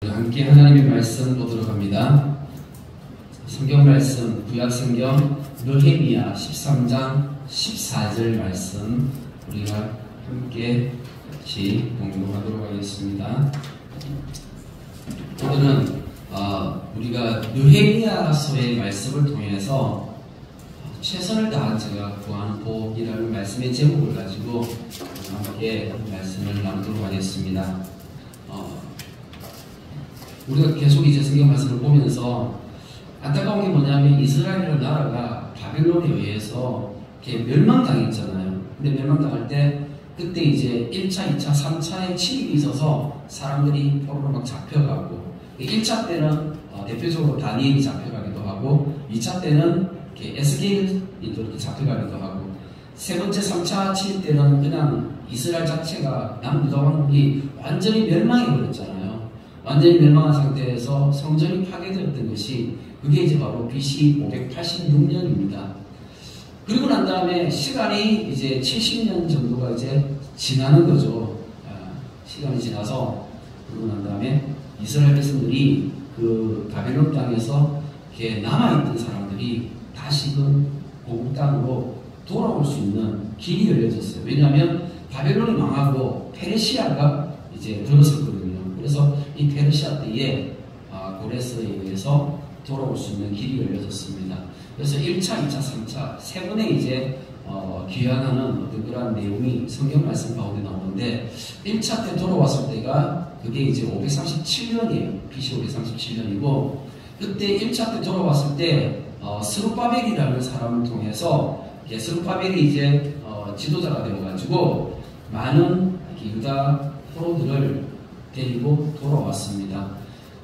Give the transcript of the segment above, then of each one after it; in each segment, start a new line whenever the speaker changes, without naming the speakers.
함께 하나님의 말씀 보도록 합니다. 성경 말씀 구약성경 느헤미야 13장 14절 말씀 우리가 함께 같이 공동하도록 하겠습니다. 오늘은 우리가 느헤미야서의 말씀을 통해서 최선을 다한 자가 구하는 복이라는 말씀의 제목을 가지고 함께 말씀을 나누도록 하겠습니다. 우리가 계속 이제 성경 말씀을 보면서 안타까운 게 뭐냐면 이스라엘이라는 나라가 바벨론에 의해서 멸망당했잖아요. 근데 멸망당할 때 그때 이제 1차, 2차, 3차의 침입이 있어서 사람들이 포로로 막 잡혀가고 1차 때는 대표적으로 다니엘이 잡혀가기도 하고 2차 때는 에스겔이 이렇게 잡혀가기도 하고 세 번째 3차 침입 때는 그냥 이스라엘 자체가 남유다 왕국이 완전히 멸망해버렸잖아요. 완전히 멸망한 상태에서 성전이 파괴되었던 것이 그게 이제 바로 BC 586년입니다. 그리고 난 다음에 시간이 이제 70년 정도가 이제 지나는 거죠. 시간이 지나서 그리고 난 다음에 이스라엘 백성들이 그 바벨론 땅에서 이렇게 남아있던 사람들이 다시금 고국 땅으로 돌아올 수 있는 길이 열려졌어요. 왜냐하면 바벨론이 망하고 페르시아가 이제 들어섰거든요. 그래서 이 페르시아 때에 고레스에 의해서 돌아올 수 있는 길이 열려졌습니다. 그래서 1차, 2차, 3차 세 번의 이제 귀환하는 어떤 그런 내용이 성경 말씀 가운데 나오는데 1차 때 돌아왔을 때가 그게 이제 537년이에요. BC 537년이고 그때 1차 때 돌아왔을 때 스룹바벨이라는 사람을 통해서 스룹바벨이 이제 지도자가 되어가지고 많은 유다 포로들을 데리고 돌아왔습니다.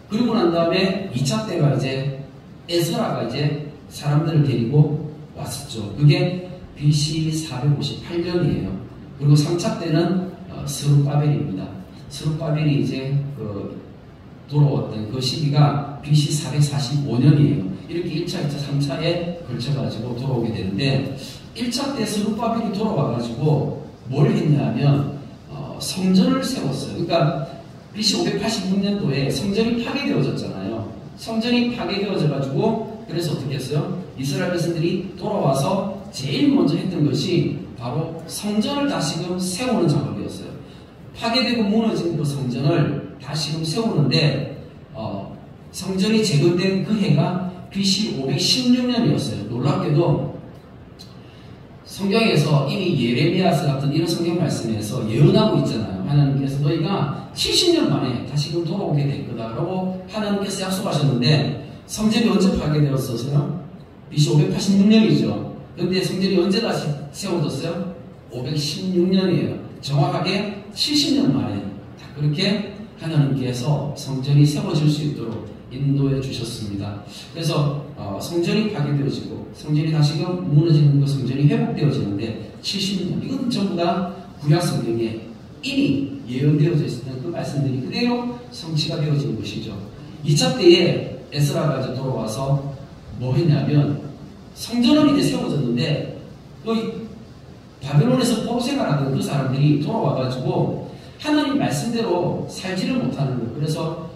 그리고 난 다음에 2차 때가 이제 에스라가 이제 사람들을 데리고 왔었죠. 그게 BC 458년이에요. 그리고 3차 때는 스룹바벨입니다. 스룹바벨이 이제 돌아왔던 그 시기가 BC 445년이에요. 이렇게 1차, 2차, 3차에 걸쳐가지고 돌아오게 되는데 1차 때 스룹바벨이 돌아와가지고 뭘 했냐면 성전을 세웠어요. 그러니까 BC 586년도에 성전이 파괴되어졌잖아요. 성전이 파괴되어져가지고 그래서 어떻게 했어요? 이스라엘 백성들이 돌아와서 제일 먼저 했던 것이 바로 성전을 다시금 세우는 작업이었어요. 파괴되고 무너진 그 성전을 다시금 세우는데 성전이 재건된 그 해가 BC 516년이었어요. 놀랍게도 성경에서 이미 예레미야서 같은 이런 성경 말씀에서 예언하고 있잖아요. 하나님께서 너희가 70년 만에 다시금 돌아오게 될 거다라고 하나님께서 약속하셨는데 성전이 언제 파괴되었었어요? BC 586년이죠. 그런데 성전이 언제 다시 세워졌어요? 516년이에요. 정확하게 70년 만에 그렇게 하나님께서 성전이 세워질 수 있도록 인도해 주셨습니다. 그래서 성전이 파괴되어지고 성전이 다시금 무너지는 그 성전이 회복되어지는데 70년 이건 전부 다 구약 성경에 이미 예언되어져 있었던 그 말씀들이 그대로 성취가 되어진 것이죠. 2차 때에 에스라가 이제 돌아와서 뭐 했냐면 성전은 이제 세워졌는데 바벨론에서 포로 생활하던 그 사람들이 돌아와가지고 하나님 말씀대로 살지를 못하는 거예요. 그래서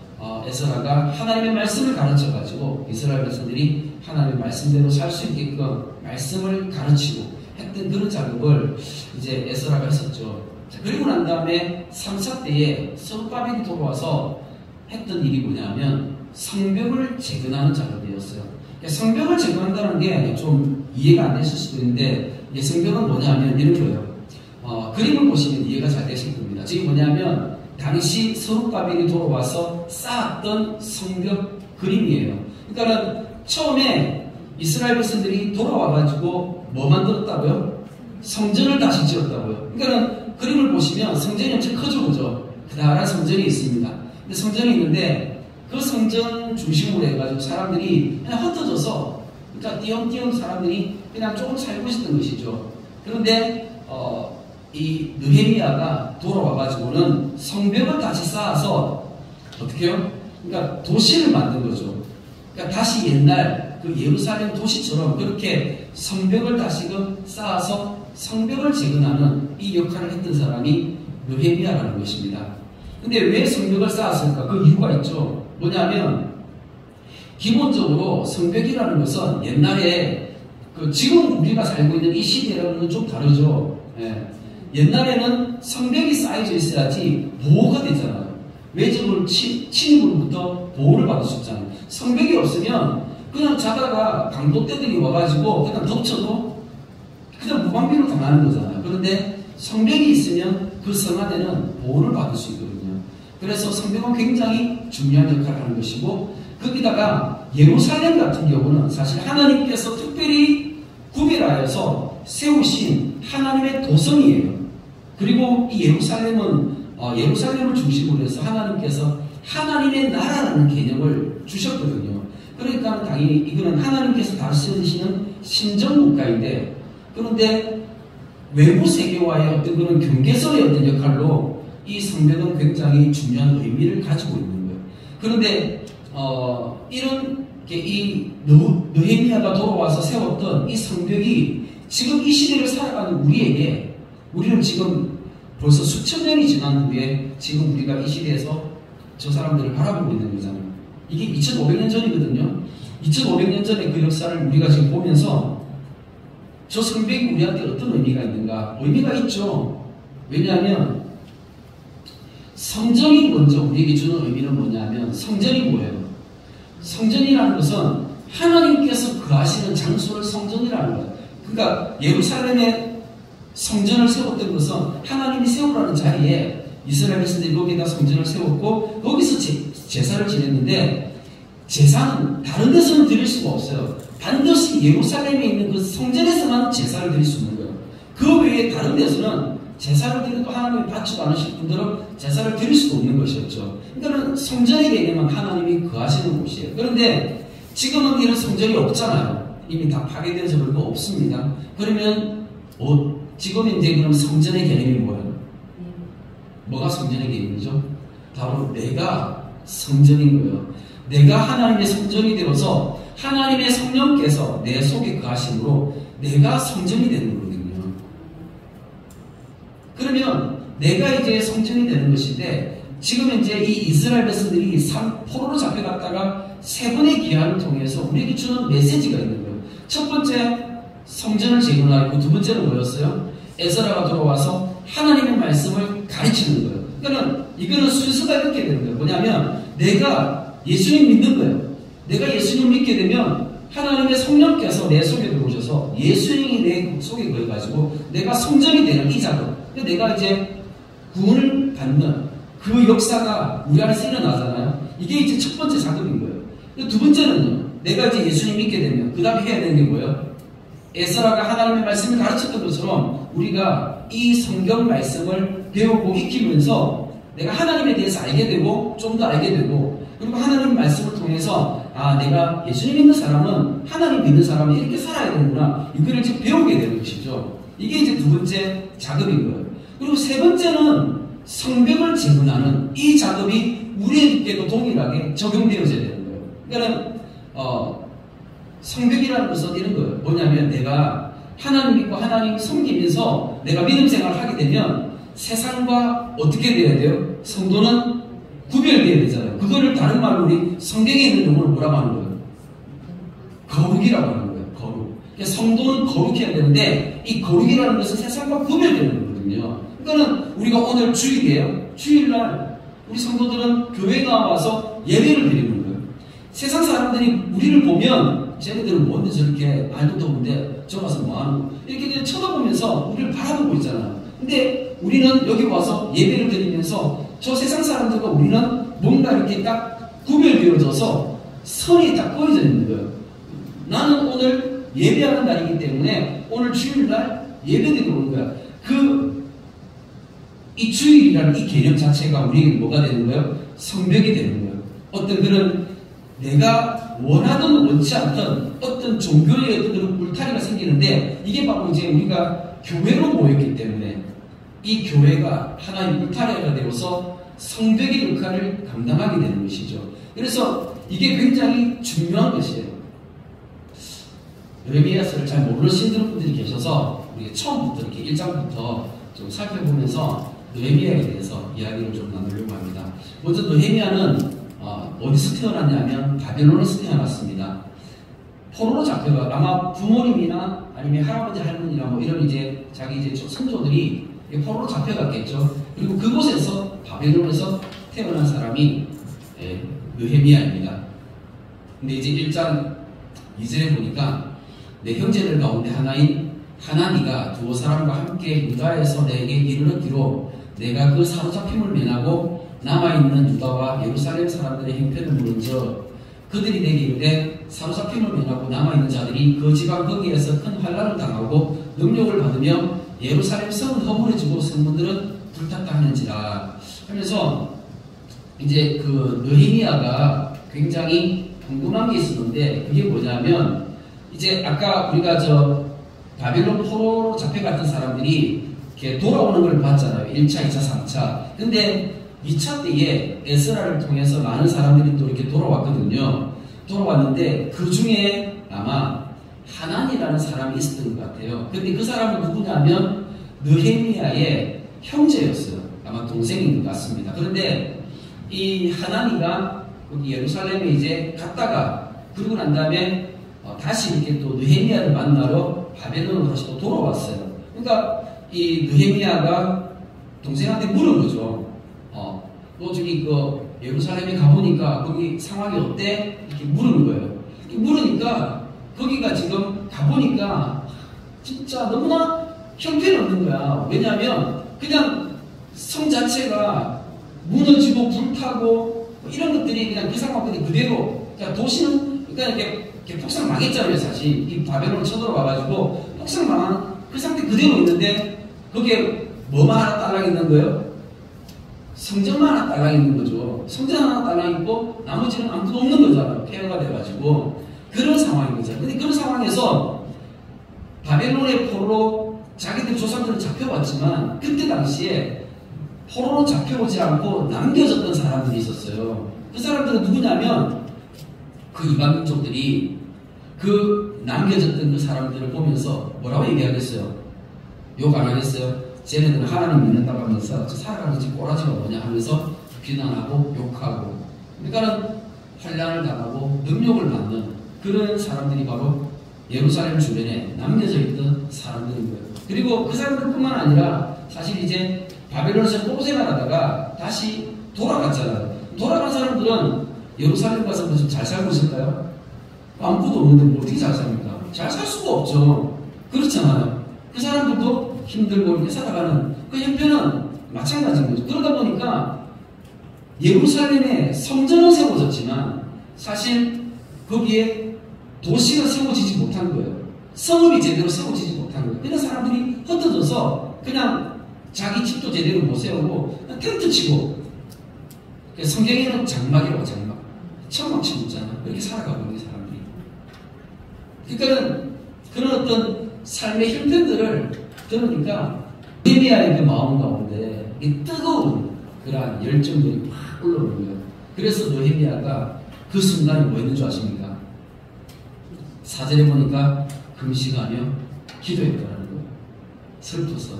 에스라가 하나님의 말씀을 가르쳐가지고 이스라엘 백성들이 하나님의 말씀대로 살 수 있게끔 말씀을 가르치고 했던 그런 작업을 이제 에스라가 했었죠. 자, 그리고 난 다음에 3차 때에 스룹바벨이 돌아와서 했던 일이 뭐냐면 성벽을 재건하는 작업이었어요. 성벽을 재건한다는 게 좀 이해가 안 됐을 수도 있는데 성벽은 뭐냐면 이런 거예요. 그림을 보시면 이해가 잘 되실 겁니다. 지금 뭐냐면 당시 스룹바벨이 돌아와서 쌓았던 성벽 그림이에요. 그러니까 처음에 이스라엘 백성들이 돌아와가지고 뭐 만들었다고요? 성전을 다시 지었다고요. 그러니까 그림을 보시면 성전이 엄청 크죠, 그죠? 그다란 성전이 있습니다. 근데 성전이 있는데 그 성전 중심으로 해가지고 사람들이 그냥 흩어져서 그러니까 띄엄띄엄 사람들이 그냥 조금 살고 있었던 것이죠. 그런데 이 느헤미야가 돌아와가지고는 성벽을 다시 쌓아서 어떻게 해요? 그러니까 도시를 만든 거죠. 그러니까 다시 옛날 그 예루살렘 도시처럼 그렇게 성벽을 다시금 쌓아서 성벽을 재건하는 이 역할을 했던 사람이 느헤미야라는 것입니다. 근데 왜 성벽을 쌓았을까? 그 이유가 있죠. 뭐냐면 기본적으로 성벽이라는 것은 옛날에 지금 우리가 살고 있는 이 시대랑은 좀 다르죠. 예. 옛날에는 성벽이 쌓여져 있어야지 보호가 되잖아요. 외적으로 침입으로부터 보호를 받을 수 있잖아요. 성벽이 없으면 그냥 자다가 강도떼들이 와가지고 그냥 덮쳐도 그냥 무방비로 당하는 거잖아요. 그런데 성벽이 있으면 그 성 안에는 보호를 받을 수 있거든요. 그래서 성벽은 굉장히 중요한 역할을 하는 것이고, 거기다가 예루살렘 같은 경우는 사실 하나님께서 특별히 구별하여서 세우신 하나님의 도성이에요. 그리고 이 예루살렘은 예루살렘을 중심으로 해서 하나님께서 하나님의 나라라는 개념을 주셨거든요. 그러니까 당연히 이거는 하나님께서 다스리시는 신정국가인데, 그런데 외부 세계와의 어떤 그런 경계선의 어떤 역할로 이 성벽은 굉장히 중요한 의미를 가지고 있는 거예요. 그런데 이런 이 느헤미야가 돌아와서 세웠던 이 성벽이 지금 이 시대를 살아가는 우리에게, 우리는 지금 벌써 수천 년이 지난 후에 지금 우리가 이 시대에서 저 사람들을 바라보고 있는 거잖아요. 이게 2500년 전이거든요. 2500년 전의 그 역사를 우리가 지금 보면서 저 성벽이 우리한테 어떤 의미가 있는가? 의미가 있죠. 왜냐하면 성전이 먼저 우리에게 주는 의미는 뭐냐면, 성전이 뭐예요? 성전이라는 것은 하나님께서 거하시는 장소를 성전이라는 거예요. 그러니까 예루살렘에 성전을 세웠던 것은 하나님이 세우라는 자리에 이스라엘 백성들이 거기에다 성전을 세웠고 거기서 제사를 지냈는데, 제사는 다른 데서는 드릴 수가 없어요. 반드시 예루살렘에 있는 그 성전에서만 제사를 드릴 수 있는 거예요. 그 외에 다른 데서는 제사를 드려도 하나님이 받지도 않으실 분들은 제사를 드릴 수도 없는 것이었죠. 그러니까 성전의 개념은 하나님이 거하시는 곳이에요. 그런데 지금은 이런 성전이 없잖아요. 이미 다 파괴돼서 그런 거 없습니다. 그러면 지금 이제 그럼 성전의 개념이 뭐예요? 뭐가 성전의 개념이죠? 바로 내가 성전인 거예요. 내가 하나님의 성전이 되어서 하나님의 성령께서 내 속에 거하심으로 내가 성전이 되는 거거든요. 그러면 내가 이제 성전이 되는 것인데, 지금 이제 이 이스라엘 백성들이 포로로 잡혀갔다가 세 번의 기한을 통해서 우리에게 주는 메시지가 있는 거예요. 첫 번째, 성전을 재건하고, 두 번째는 뭐였어요? 에스라가 돌아와서 하나님의 말씀을 가르치는 거예요. 그러니까 이거는 순서가 이렇게 되는 거예요. 뭐냐면 내가 예수님 믿는 거예요. 내가 예수님 믿게 되면 하나님의 성령께서 내 속에 들어오셔서 예수님이 내 속에 거해가지고 내가 성전이 되는 이 작업. 내가 이제 구원을 받는 그 역사가 우리 안에서 일어나잖아요. 이게 이제 첫 번째 작업인 거예요. 두 번째는요, 내가 이제 예수님 믿게 되면 그 다음에 해야 되는 게 뭐예요? 에스라가 하나님의 말씀을 가르쳤던 것처럼 우리가 이 성경 말씀을 배우고 익히면서 내가 하나님에 대해서 알게 되고 좀 더 알게 되고, 그리고 하나님 말씀을 통해서 내가 예수님 믿는 사람은 하나님 믿는 사람은 이렇게 살아야 되는구나, 이거를 이제 배우게 되는 것이죠. 이게 이제 두 번째 작업인 거예요. 그리고 세 번째는 성벽을 재건하는 이 작업이 우리에게도 동일하게 적용되어져야 되는 거예요. 그러니까 성벽이라는 것은 이런 거예요. 뭐냐면 내가 하나님 믿고 하나님 섬기면서 내가 믿음 생활을 하게 되면 세상과 어떻게 돼야 돼요? 성도는 구별되어야 되잖아요. 그거를 다른 말로 우리 성경에 있는 용어를 뭐라고 하는 거예요? 거룩이라고 하는 거예요. 거룩. 그러니까 성도는 거룩해야 되는데 이 거룩이라는 것은 세상과 구별되는 거거든요. 그러니까 우리가 오늘 주일이에요. 주일날 우리 성도들은 교회에 나와서 예배를 드리는 거예요. 세상 사람들이 우리를 보면 쟤네들은 뭔데 저렇게 말도 없는데 저 가서 뭐하는, 이렇게 그냥 쳐다보면서 우리를 바라보고 있잖아요. 근데 우리는 여기 와서 예배를 드리면서 저 세상 사람들과 우리는 뭔가 이렇게 딱 구별되어져서 선이 딱 꺼져 있는 거예요. 나는 오늘 예배하는 날이기 때문에 오늘 주일날 예배드리러 오는 거야. 이 주일이라는 이 개념 자체가 우리에게 뭐가 되는 거예요? 성벽이 되는 거예요. 어떤 그런 내가 원하든 원치 않던 어떤 종교의 어떤 그런 울타리가 생기는데, 이게 바로 이제 우리가 교회로 모였기 때문에 이 교회가 하나의 울타리가 되어서 성벽의 역할을 감당하게 되는 것이죠. 그래서 이게 굉장히 중요한 것이에요. 느헤미야서를 잘 모르시는 분들이 계셔서 우리가 처음부터 이렇게 1장부터 좀 살펴보면서 느헤미야에 대해서 이야기를 좀 나누려고 합니다. 먼저 느헤미야는 어디서 태어났냐면 바벨론에서 태어났습니다. 포로로 잡혀가 아마 부모님이나 아니면 할아버지 할머니나 뭐 이런 이제 자기 이제 선조들이 포로로 잡혀갔겠죠. 그리고 그곳에서 바벨론에서 태어난 사람이 느헤미야입니다. 근데 이제 1장 2절에 보니까 내 형제들 가운데 하나인 하나니가 두어 사람과 함께 유다에서 내게 이르렀기로 내가 그 사로잡힘을 면하고 남아있는 유다와 예루살렘 사람들의 형편을 물은즉 그들이 내게 이르되 사로잡힘을 면하고 남아있는 자들이 그 지방 거기에서 큰 환난을 당하고 능력을 받으며 예루살렘 성은 허물어지고 성문들은 불탔다 하는지라 하면서 이제 그 느헤미야가 굉장히 궁금한 게 있었는데 그게 뭐냐면 이제 아까 우리가 바벨론 포로로 잡혀갔던 사람들이 이렇게 돌아오는 걸 봤잖아요. 1차, 2차, 3차. 근데 2차 때에 에스라를 통해서 많은 사람들이 또 이렇게 돌아왔거든요. 돌아왔는데 그 중에 아마 하난이라는 사람이 있었던 것 같아요. 근데 그 사람은 누구냐면 느헤미야의 형제였어요. 아마 동생인 것 같습니다. 그런데 이 하난이가 거기 예루살렘에 이제 갔다가 그러고 난 다음에 다시 이렇게 또 느헤미야를 만나러 바벨론으로 다시 또 돌아왔어요. 그러니까 이 느헤미야가 동생한테 물은 거죠. 너 저기 그 예루살렘에 가보니까 거기 상황이 어때? 이렇게 물은 거예요. 이렇게 물으니까 거기가 지금 가보니까 진짜 너무나 형편없는 거야. 왜냐하면 그냥 성 자체가 무너지고 불타고 이런 것들이 그냥 그 상황 그대로 그러니까 도시는 그러니까 이렇게 폭삭 망했잖아요. 사실 이 바벨론 쳐들어와가지고 폭삭 망한 그 상태 그대로 있는데 거기에 뭐만 하나 딸랑 있는 거예요? 성전만 하나 딸랑 있는 거죠. 성전 하나 딸랑 있고 나머지는 아무도 없는 거잖아요. 폐허가 돼가지고 그런 상황인 거죠. 근데 그런 상황에서 바벨론의 포로로 자기들 조상들은 잡혀왔지만 그때 당시에 포로로 잡혀오지 않고 남겨졌던 사람들이 있었어요. 그 사람들은 누구냐면 그 이방 민족들이 그 남겨졌던 그 사람들을 보면서 뭐라고 얘기하겠어요? 욕 안 하겠어요? 쟤네들은 하나님 믿는다고 하면서 살아가는 집 꼬라지가 뭐냐 하면서 비난하고 욕하고 그러니까는 환난을 당하고 능력을 받는 그런 사람들이 바로 예루살렘 주변에 남겨져 있던 사람들인 거예요. 그리고 그 사람들뿐만 아니라 사실 이제 바벨론에서 ጦ생활하다가 다시 돌아갔잖아요. 돌아간 사람들은 예루살렘 가서 무슨 잘 살고 있을까요? 아무것도 없는데 뭐 어떻게 잘 삽니까? 잘 살 수가 없죠. 그렇잖아요. 그 사람들도 힘들고 이렇게 살아가는 그 형편은 마찬가지인 거죠. 그러다 보니까 예루살렘에 성전은 세워졌지만 사실 거기에 도시가 세워지지 못한 거예요. 성읍이 제대로 세워지지 못한 거예요. 그래서 사람들이 흩어져서 그냥 자기 집도 제대로 못 세우고 그냥 텐트 치고 성경에는 장막이라고 장막 천막 치고 있잖아요. 그렇게 살아가고 있는 사람들이. 그러니까는 그런 어떤 삶의 형편들을 들으니까 느헤미야의 그 마음 가운데 이 뜨거운 그러한 열정들이 확 올라오는 거예요. 그래서 느헤미야가 그 순간에 뭐 했는 줄 아십니까? 4절에 보니까 금식하며 기도했더라는 거예요. 슬퍼서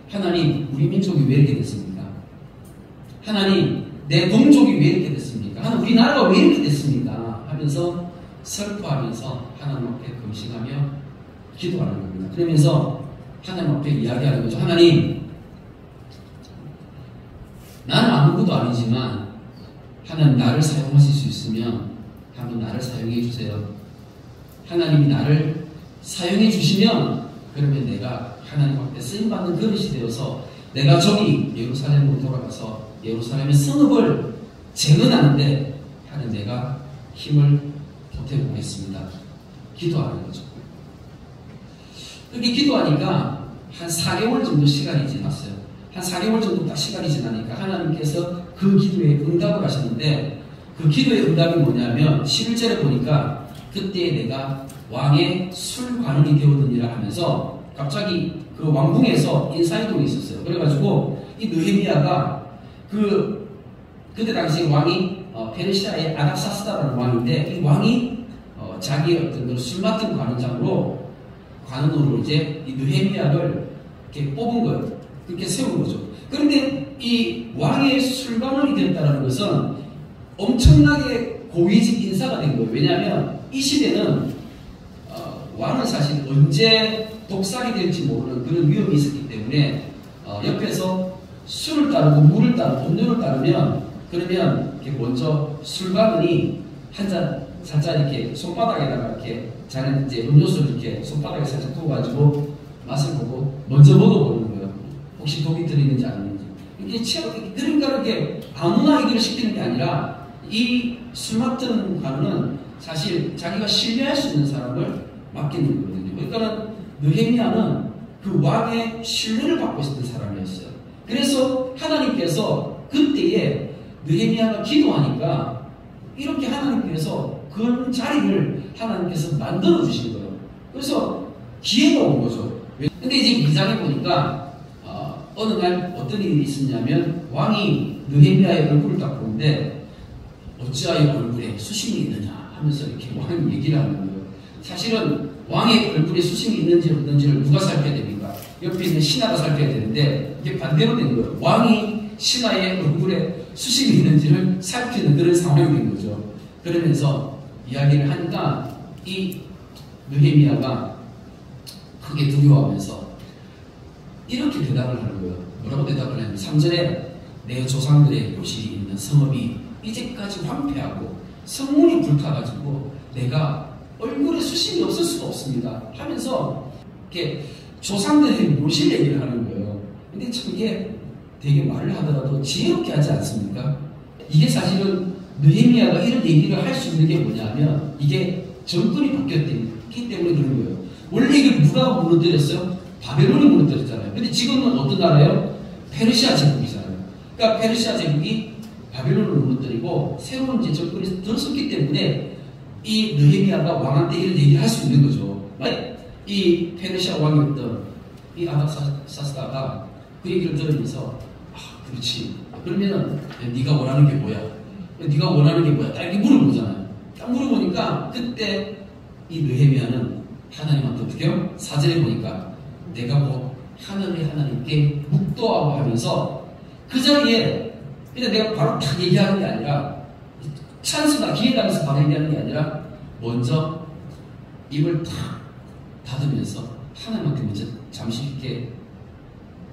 하나님 우리 민족이 왜 이렇게 됐습니까? 하나님 내 동족이 왜 이렇게 됐습니까? 하나님 우리나라가 왜 이렇게 됐습니까? 하면서 슬퍼하면서 하나님 앞에 금식하며 기도하는 겁니다. 그러면서 하나님 앞에 이야기하는 거죠. 하나님 나는 아무것도 아니지만 하나님 나를 사용하실 수 있으면 한번 나를 사용해 주세요. 하나님이 나를 사용해 주시면 그러면 내가 하나님 앞에 쓰임받는 그릇이 되어서 내가 저기 예루살렘으로 돌아가서 예루살렘의 성읍을 재건하는데 하는 내가 힘을 보태보겠습니다. 기도하는 거죠. 그렇게 기도하니까 한 4개월 정도 시간이 지났어요. 한 4개월 정도 딱 시간이 지나니까 하나님께서 그 기도에 응답을 하셨는데 그 기도의 응답이 뭐냐면 11절에 보니까 그때 내가 왕의 술관원이 되었느니라 하면서 갑자기 그 왕궁에서 인사이동이 있었어요. 그래가지고 이 느헤미야가 그때 당시 왕이 페르시아의 아닥사스다라는 왕인데 이 왕이 자기의 어떤 술 맡은 관원으로 이제 이 느헤미야를 이렇게 뽑은 거예요. 그렇게 세운 거죠. 그런데 이 왕의 술관원이 됐다는 것은 엄청나게 고위직 인사가 된 거예요. 왜냐하면 이 시대는 왕은 사실 언제 독살이 될지 모르는 그런 위험이 있었기 때문에 옆에서 술을 따르고 물을 따르고 음료를 따르면 그러면 이렇게 먼저 술관원이 한 잔 살짝 이렇게 손바닥에다가 이렇게 자는 이제 음료수를 이렇게 손바닥에 살짝 두고 가지고 맛을 보고 먼저 먹어보는 거예요. 혹시 독이 들어있는지 아닌지. 이게 그러니까 이렇게 아무나 얘기를 시키는 게 아니라 이 술 맡은 관원은 사실 자기가 신뢰할 수 있는 사람을 맡기는 거거든요. 그러니까는 느헤미야는 그 왕의 신뢰를 받고 있었던 사람이었어요. 그래서 하나님께서 그때에 느헤미야가 기도하니까 이렇게 하나님께서 그 자리를 하나님께서 만들어 주신 거예요. 그래서 기회가 온 거죠. 근데 이제 2장에 보니까 어느 날 어떤 일이 있었냐면 왕이 느헤미야의 얼굴을 딱 보는데 어찌하여 얼굴에 수심이 있느냐 하면서 이렇게 왕이 얘기를 하는 거예요. 사실은 왕의 얼굴에 수심이 있는지 없는지를 누가 살펴야 됩니까? 옆에 있는 신하가 살펴야 되는데 이게 반대로 된 거예요. 왕이 신하의 얼굴에 수심이 있는지를 살피는 그런 상황이 된 거죠. 그러면서 이야기를 하니까 이 느헤미야가 크게 두려워하면서 이렇게 대답을 하는 거예요. 뭐라고 대답을 하냐면 3절에 내 조상들의 요실이 있는 성읍이 이제까지 황폐하고 성문이 불타가지고 내가 얼굴에 수심이 없을 수가 없습니다 하면서 이렇게 조상들의 요실 얘기를 하는 거예요. 근데 참 이게 되게 말을 하더라도 지혜롭게 하지 않습니까? 이게 사실은 느헤미야가 이런 얘기를 할 수 있는 게 뭐냐면 이게 정권이 바뀌었기 때문에 그런 거예요. 원래 이걸 누가 무너뜨렸어요? 바벨론이 무너뜨렸잖아요. 근데 지금은 어떤 나라예요? 페르시아 제국이잖아요. 그러니까 페르시아 제국이 바벨론을 무너뜨리고 새로운 이제 정권이 들어섰기 때문에 이 느헤미야가 왕한테 이런 얘기를 할 수 있는 거죠. 이 페르시아 왕이었던 이 아닥사스다가 그 얘기를 들으면서 그렇지. 그러면은 네가 원하는 게 뭐야? 네가 원하는 게 뭐야? 딱 이렇게 물어보잖아요. 딱 물어보니까 그때 이 느헤미야는 하나님한테 어떻게 해요? 4절에 보니까 내가 곧 하늘의 하나님께 묵도하고 하면서 그 자리에 그냥 내가 바로 딱 얘기하는 게 아니라 찬스나 기회당해서 바로 얘기하는 게 아니라 먼저 입을 탁 닫으면서 하나님한테 먼저 잠시 이렇게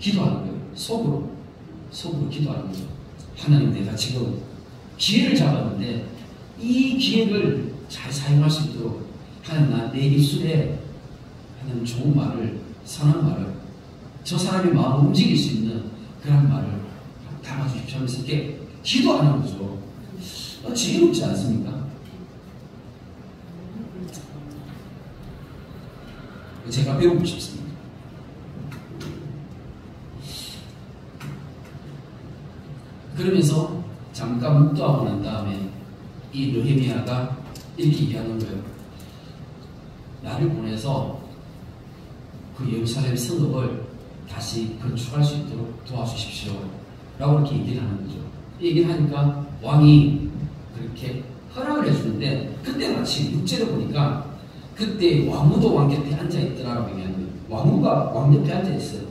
기도하는 거예요. 속으로 기도하는 거죠. 하나님, 내가 지금 기회를 잡았는데 이 기회를 잘 사용할 수 있도록 하나님, 내 입술에 하나님 좋은 말을, 선한 말을, 저 사람의 마음을 움직일 수 있는 그런 말을 담아주십시오 하면서 이렇게 기도하는 거죠. 지혜롭지 않습니까? 제가 배우고 싶습니다. 그러면서 잠깐 묵도하고 난 다음에 이 느헤미야가 이렇게 얘기하는 거예요. 나를 보내서 그 예루살렘 성읍을 다시 건축할 수 있도록 도와주십시오 라고 이렇게 얘기를 하는 거죠. 이 얘기를 하니까 왕이 그렇게 허락을 해주는데 그때 마치 6절에 보니까 그때 왕후도 왕 곁에 앉아있더라라고 얘기하는 거예요. 왕후가 왕 옆에 앉아있어요.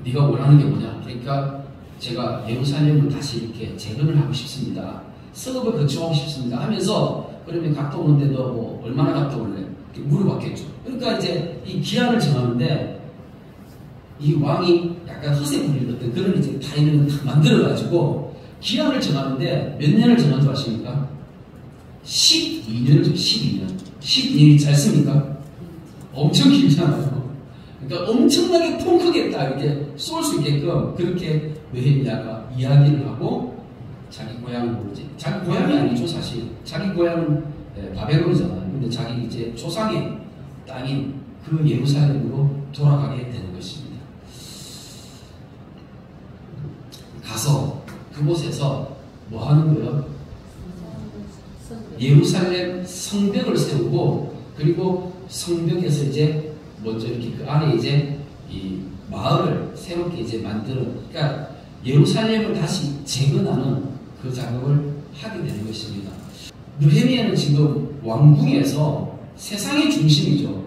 네가 원하는 게 뭐냐? 그러니까 제가 예루살렘을 다시 이렇게 재건을 하고 싶습니다. 성읍을 건축하고 싶습니다 하면서 그러면 갔다 오는데 너 뭐 얼마나 갔다 올래? 이렇게 물어봤겠죠. 그러니까 이제 이 기한을 정하는데 이 왕이 약간 허세 부리는 어떤 그런 이제 타이밍을 딱 만들어가지고 기한을 정하는데 몇 년을 정한 줄 아십니까? 12년을 줘. 12년. 12년이 짧습니까? 엄청 길잖아요. 그러니까 엄청나게 통 크게 딱 이렇게 쏠 수 있게끔 그렇게 느헤미야가 이야기를 하고 자기 고향을 모르지. 자기 고향이 아니죠, 사실. 자기 고향은 바벨론이잖아요. 근데 자기 이제 조상의 땅인 그 예루살렘으로 돌아가게 되는 것입니다. 가서 그곳에서 뭐 하는 거예요? 예루살렘 성벽을 세우고 그리고 성벽에서 이제 먼저 이렇게 그 안에 이제 이 마을을 새롭게 이제 만드는, 그러니까 예루살렘을 다시 재건하는 그 작업을 하게 되는 것입니다. 느헤미야는 지금 왕궁에서 세상의 중심이죠.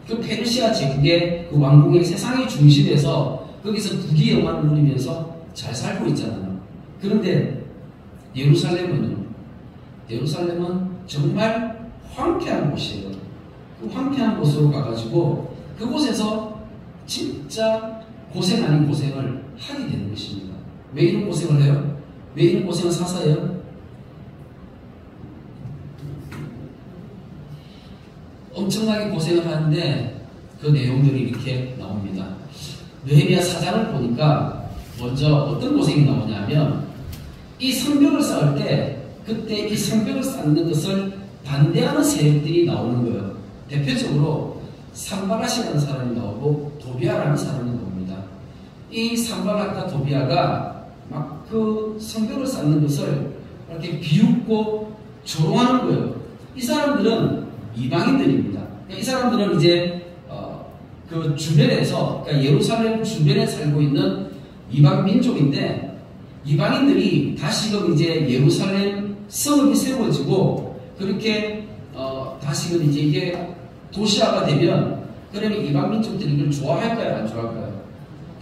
그 페르시아 제국의 그 왕궁의 세상의 중심에서 거기서 부귀 영화를 누리면서 잘 살고 있잖아요. 그런데 예루살렘은 정말 황폐한 곳이에요. 그 황폐한 곳으로 가가지고 그곳에서 진짜 고생 아닌 고생을 하게 되는 것입니다. 왜 이런 고생을 해요? 왜 이런 고생을 사서 해요? 엄청나게 고생을 하는데 그 내용들이 이렇게 나옵니다. 느헤미야 4장을 보니까 먼저 어떤 고생이 나오냐면 이 성벽을 쌓을 때 그때 이 성벽을 쌓는 것을 반대하는 세력들이 나오는 거예요. 대표적으로 산발랏이라는 사람이 나오고 도비아라는 사람이 나옵니다. 이 산발랏과 도비아가 막 그 성벽을 쌓는 것을 이렇게 비웃고 조롱하는 거예요. 이 사람들은 이방인들입니다. 이 사람들은 이제 그 주변에서, 그러니까 예루살렘 주변에 살고 있는 이방 민족인데, 이방인들이 다시금 이제 예루살렘 성읍이 세워지고 그렇게 다시금 이제 이게 도시화가 되면, 그러면 이방 민족들이 이걸 좋아할까요, 안 좋아할까요?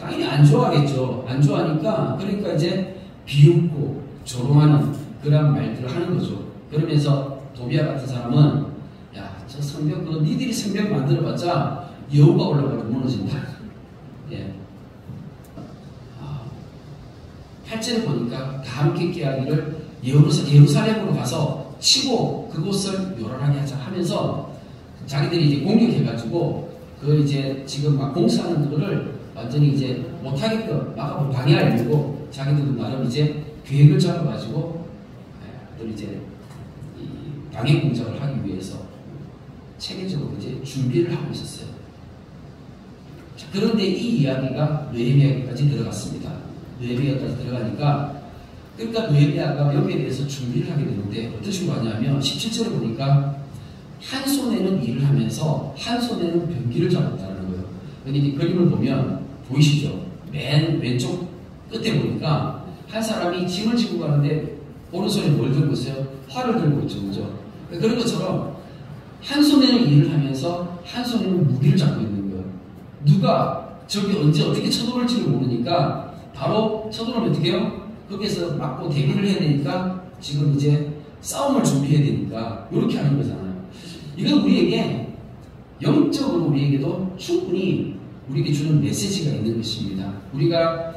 당연히 안 좋아하겠죠. 안 좋아하니까, 그러니까 이제 비웃고 조롱하는 그런 말들을 하는 거죠. 그러면서 도비아 같은 사람은, 야, 저 성벽, 니들이 성벽 만들어봤자 여우가 올라가도 무너진다. 예. 8절에 보니까 다 함께 깨하기를 예루살렘으로 가서 치고 그곳을 요란하게 하자 하면서 자기들이 이제 공격해가지고 그 이제 지금 막 공사하는 그거를 완전히 이제 못하게끔 막아보고 방해하려고 자기들도 나름 이제 계획을 잡아가지고 이제 이 방해 공작을 하기 위해서 체계적으로 이제 준비를 하고 있었어요. 자, 그런데 이 이야기가 느헤미야까지 들어갔습니다. 느헤미야까지 들어가니까, 그러니까 느헤미야가 여기에 대해서 준비를 하게 되는데 어떤 식으로 하냐면 17절에 보니까 한 손에는 일을 하면서 한 손에는 병기를 잡았다는 거예요. 여기 그림을 보면 보이시죠? 맨 왼쪽 끝에 보니까 한 사람이 짐을 지고 가는데 오른손에 뭘 들고 있어요? 활을 들고 있죠, 그죠? 그런 것처럼 한 손에는 일을 하면서 한 손에는 무기를 잡고 있는 거예요. 누가 저기 언제 어떻게 쳐들어올지를 모르니까 바로 쳐들어오면 어떻게 해요? 거기에서 맞고 대비를 해야 되니까 지금 이제 싸움을 준비해야 되니까 이렇게 하는 거잖아요. 이건 우리에게 영적으로 우리에게도 충분히 우리에게 주는 메시지가 있는 것입니다. 우리가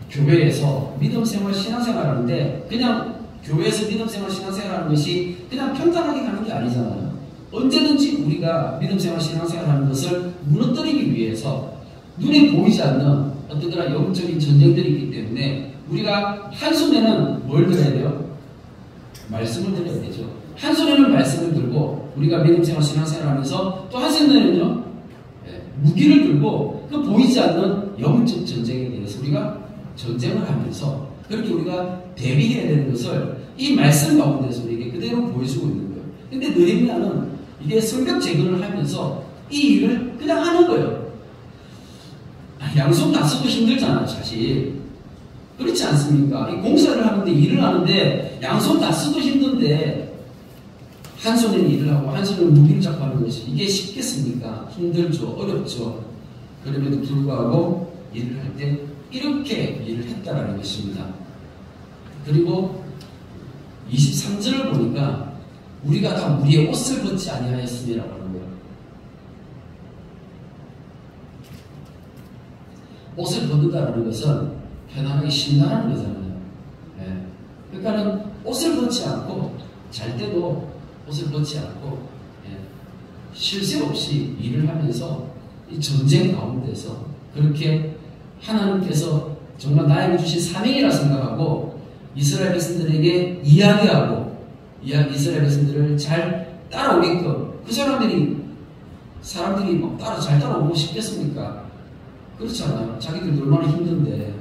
교회에서 믿음생활, 신앙생활 하는데 그냥 교회에서 믿음생활, 신앙생활 하는 것이 그냥 평탄하게 가는 게 아니잖아요. 언제든지 우리가 믿음생활, 신앙생활 하는 것을 무너뜨리기 위해서 눈에 보이지 않는 어떤 그런 영적인 전쟁들이 있기 때문에 우리가 한 손에는 뭘 들어야 돼요? 말씀을 들어야 되죠. 한 손에는 말씀을 들고 우리가 믿음생활, 신앙생활 하면서 또 한 손에는요, 무기를 들고 그 보이지 않는 영적 전쟁에 대해서 우리가 전쟁을 하면서 그렇게 우리가 대비해야 되는 것을 이 말씀 가운데서 우리에게 그대로 보여주고 있는 거예요. 근데 느헤미야는 이게 성벽 재건을 하면서 이 일을 그냥 하는 거예요. 양손 다 쓰고 힘들잖아요, 사실. 그렇지 않습니까? 이 공사를 하는데, 일을 하는데 양손 다 쓰고 힘든데 한 손에는 일을 하고 한 손에는 무기를 잡고 하는 것이 이게 쉽겠습니까? 힘들죠, 어렵죠. 그럼에도 불구하고 일을 할 때 이렇게 일을 했다라는 것입니다. 그리고 23절을 보니까 우리가 다 우리의 옷을 벗지 아니하였음이라고 하는 거예요. 옷을 벗는다는 것은 편안하게 쉰다는 거잖아요. 네. 그러니까는 옷을 벗지 않고 잘 때도 옷을 벗지 않고 쉴 새 없이 일을 하면서 이 전쟁 가운데서 그렇게 하나님께서 정말 나에게 주신 사명이라 생각하고 이스라엘 백성들에게 이야기하고 이스라엘 백성들을 잘 따라오게끔 그 사람들이 막 잘 따라오고 싶겠습니까? 그렇잖아요. 자기들도 얼마나 힘든데.